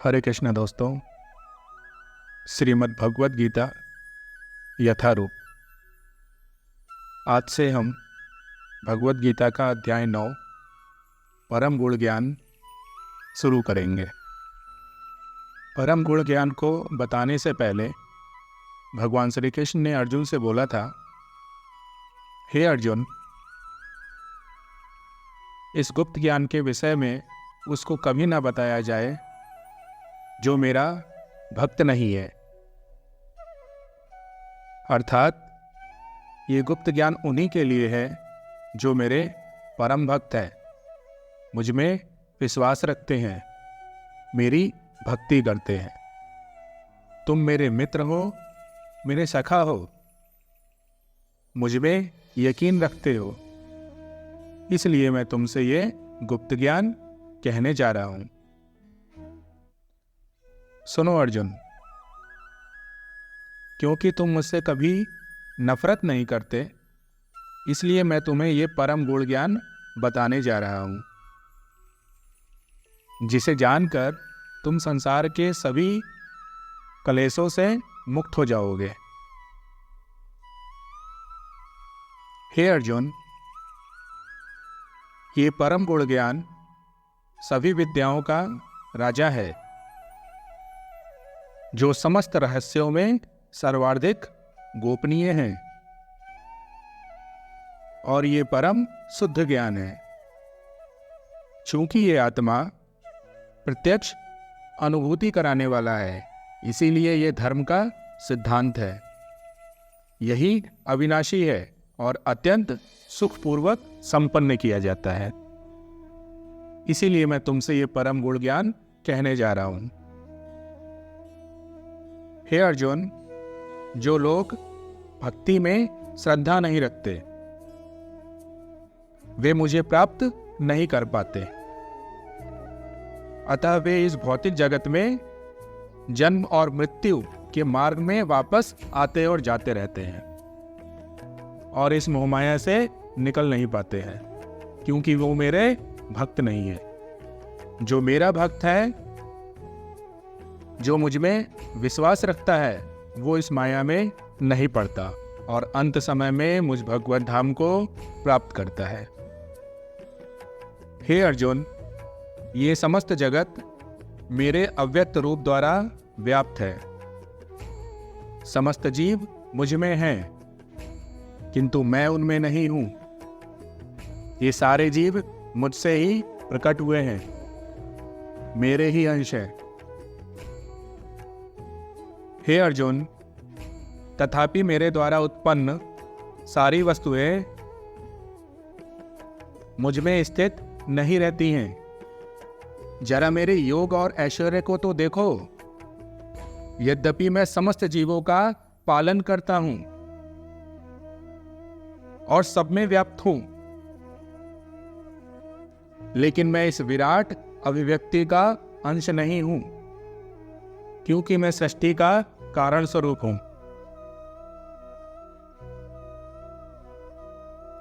हरे कृष्ण दोस्तों। श्रीमद् भगवद गीता यथारूप। आज से हम भगवद गीता का अध्याय 9 परम गुण ज्ञान शुरू करेंगे। परम गुण ज्ञान को बताने से पहले भगवान श्री कृष्ण ने अर्जुन से बोला था, हे अर्जुन, इस गुप्त ज्ञान के विषय में उसको कभी ना बताया जाए जो मेरा भक्त नहीं है। अर्थात ये गुप्त ज्ञान उन्हीं के लिए है जो मेरे परम भक्त हैं, मुझ में विश्वास रखते हैं, मेरी भक्ति करते हैं। तुम मेरे मित्र हो, मेरे सखा हो, मुझ में यकीन रखते हो, इसलिए मैं तुमसे ये गुप्त ज्ञान कहने जा रहा हूं। सुनो अर्जुन, क्योंकि तुम मुझसे कभी नफरत नहीं करते, इसलिए मैं तुम्हें ये परम गुण ज्ञान बताने जा रहा हूं, जिसे जानकर तुम संसार के सभी कलेशों से मुक्त हो जाओगे। हे अर्जुन, ये परम गुण ज्ञान सभी विद्याओं का राजा है, जो समस्त रहस्यों में सर्वाधिक गोपनीय है, और ये परम शुद्ध ज्ञान है। चूंकि ये आत्मा प्रत्यक्ष अनुभूति कराने वाला है, इसीलिए ये धर्म का सिद्धांत है। यही अविनाशी है और अत्यंत सुखपूर्वक संपन्न किया जाता है। इसीलिए मैं तुमसे ये परम गुण ज्ञान कहने जा रहा हूं। हे अर्जुन, जो लोग भक्ति में श्रद्धा नहीं रखते, वे मुझे प्राप्त नहीं कर पाते। अतः वे इस भौतिक जगत में जन्म और मृत्यु के मार्ग में वापस आते और जाते रहते हैं, और इस मोहमाया से निकल नहीं पाते हैं, क्योंकि वो मेरे भक्त नहीं है। जो मेरा भक्त है, जो मुझ में विश्वास रखता है, वो इस माया में नहीं पड़ता और अंत समय में मुझ भगवत धाम को प्राप्त करता है। हे अर्जुन, ये समस्त जगत मेरे अव्यक्त रूप द्वारा व्याप्त है। समस्त जीव मुझ में हैं, किंतु मैं उनमें नहीं हूं। ये सारे जीव मुझसे ही प्रकट हुए हैं, मेरे ही अंश हैं। हे अर्जुन, तथापि मेरे द्वारा उत्पन्न सारी वस्तुएं मुझ में स्थित नहीं रहती हैं। जरा मेरे योग और ऐश्वर्य को तो देखो। यद्यपि मैं समस्त जीवों का पालन करता हूं और सब में व्याप्त हूं, लेकिन मैं इस विराट अभिव्यक्ति का अंश नहीं हूं, क्योंकि मैं सृष्टि का कारण स्वरूप हूं।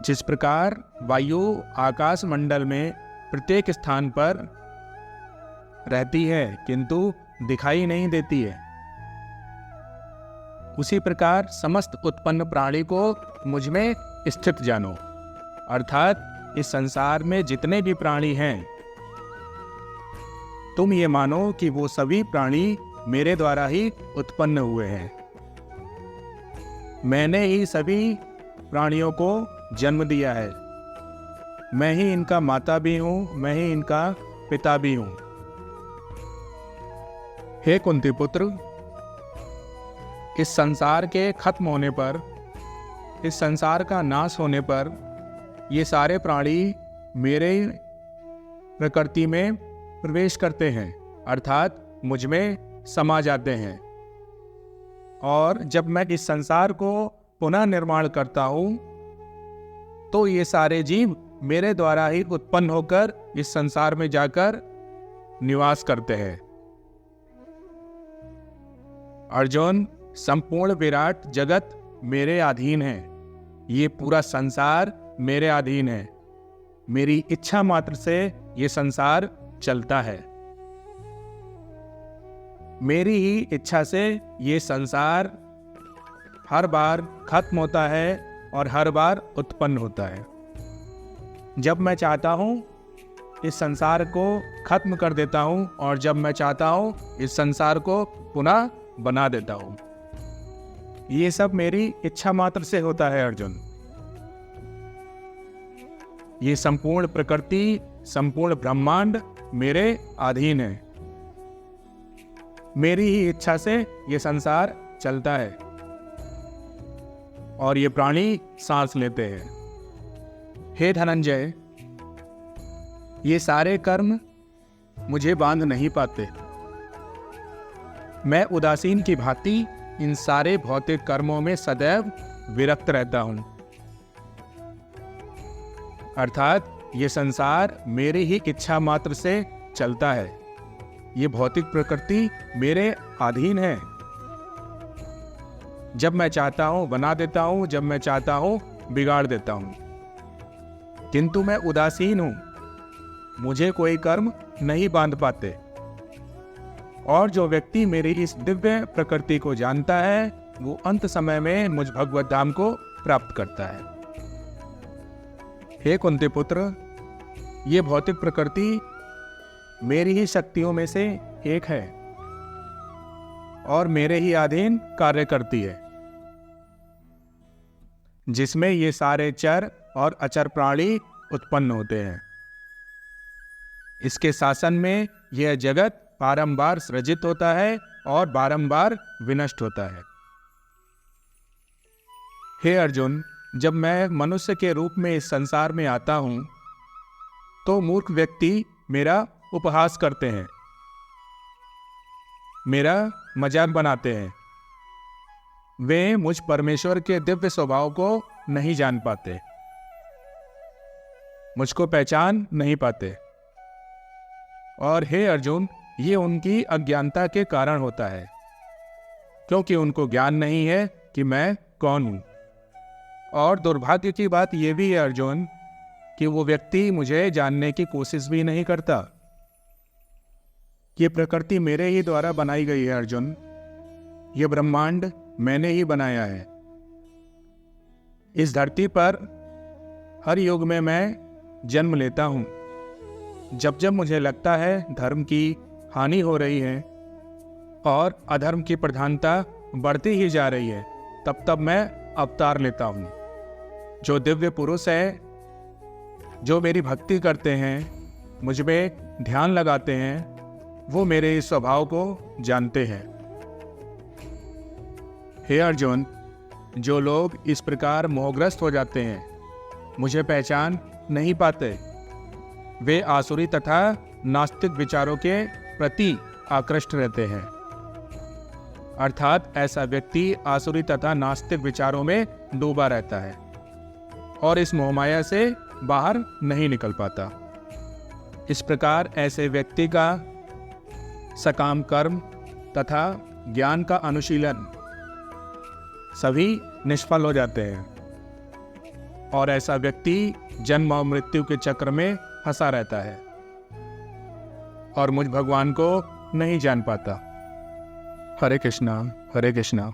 जिस प्रकार वायु आकाश मंडल में प्रत्येक स्थान पर रहती है किंतु दिखाई नहीं देती है, उसी प्रकार समस्त उत्पन्न प्राणी को मुझ में स्थित जानो। अर्थात इस संसार में जितने भी प्राणी हैं, तुम ये मानो कि वो सभी प्राणी मेरे द्वारा ही उत्पन्न हुए हैं। मैंने ही सभी प्राणियों को जन्म दिया है। मैं ही इनका माता भी हूं, मैं ही इनका पिता भी हूं। हे कुंती पुत्र, इस संसार के खत्म होने पर, इस संसार का नाश होने पर, ये सारे प्राणी मेरे प्रकृति में प्रवेश करते हैं, अर्थात मुझ में समा जाते हैं। और जब मैं इस संसार को पुनः निर्माण करता हूं, तो ये सारे जीव मेरे द्वारा ही उत्पन्न होकर इस संसार में जाकर निवास करते हैं। अर्जुन, संपूर्ण विराट जगत मेरे अधीन है। ये पूरा संसार मेरे अधीन है। मेरी इच्छा मात्र से ये संसार चलता है। मेरी ही इच्छा से ये संसार हर बार खत्म होता है और हर बार उत्पन्न होता है। जब मैं चाहता हूँ इस संसार को खत्म कर देता हूँ और जब मैं चाहता हूँ इस संसार को पुनः बना देता हूँ। ये सब मेरी इच्छा मात्र से होता है अर्जुन। ये संपूर्ण प्रकृति, संपूर्ण ब्रह्मांड मेरे अधीन है। मेरी ही इच्छा से ये संसार चलता है और ये प्राणी सांस लेते हैं। हे धनंजय, ये सारे कर्म मुझे बांध नहीं पाते। मैं उदासीन की भांति इन सारे भौतिक कर्मों में सदैव विरक्त रहता हूं। अर्थात ये संसार मेरी ही इच्छा मात्र से चलता है। ये भौतिक प्रकृति मेरे अधीन है। जब मैं चाहता हूं बना देता हूं, जब मैं चाहता हूं बिगाड़ देता हूं। किंतु मैं उदासीन हूं, मुझे कोई कर्म नहीं बांध पाते। और जो व्यक्ति मेरी इस दिव्य प्रकृति को जानता है वो अंत समय में मुझ भगवत धाम को प्राप्त करता है। हे कुंती पुत्र, ये भौतिक प्रकृति मेरी ही शक्तियों में से एक है और मेरे ही अधीन कार्य करती है, जिसमें ये सारे चर और अचर प्राणी उत्पन्न होते हैं। इसके शासन में यह जगत बारंबार सृजित होता है और बारंबार विनष्ट होता है। हे अर्जुन, जब मैं मनुष्य के रूप में इस संसार में आता हूं तो मूर्ख व्यक्ति मेरा उपहास करते हैं, मेरा मजाक बनाते हैं। वे मुझ परमेश्वर के दिव्य स्वभाव को नहीं जान पाते, मुझको पहचान नहीं पाते। और हे अर्जुन, ये उनकी अज्ञानता के कारण होता है, क्योंकि उनको ज्ञान नहीं है कि मैं कौन हूं। और दुर्भाग्य की बात यह भी है अर्जुन कि वो व्यक्ति मुझे जानने की कोशिश भी नहीं करता। ये प्रकृति मेरे ही द्वारा बनाई गई है अर्जुन। ये ब्रह्मांड मैंने ही बनाया है। इस धरती पर हर युग में मैं जन्म लेता हूं। जब जब मुझे लगता है धर्म की हानि हो रही है और अधर्म की प्रधानता बढ़ती ही जा रही है, तब तब मैं अवतार लेता हूं। जो दिव्य पुरुष है, जो मेरी भक्ति करते हैं, मुझ में ध्यान लगाते हैं, वो मेरे इस स्वभाव को जानते हैं। हे अर्जुन, जो लोग इस प्रकार मोहग्रस्त हो जाते हैं, मुझे पहचान नहीं पाते, वे आसुरी तथा नास्तिक विचारों के प्रति आकृष्ट रहते हैं। अर्थात ऐसा व्यक्ति आसुरी तथा नास्तिक विचारों में डूबा रहता है और इस मोहमाया से बाहर नहीं निकल पाता। इस प्रकार ऐसे व्यक्ति का सकाम कर्म तथा ज्ञान का अनुशीलन सभी निष्फल हो जाते हैं और ऐसा व्यक्ति जन्म और मृत्यु के चक्र में फंसा रहता है और मुझ भगवान को नहीं जान पाता। हरे कृष्णा, हरे कृष्णा।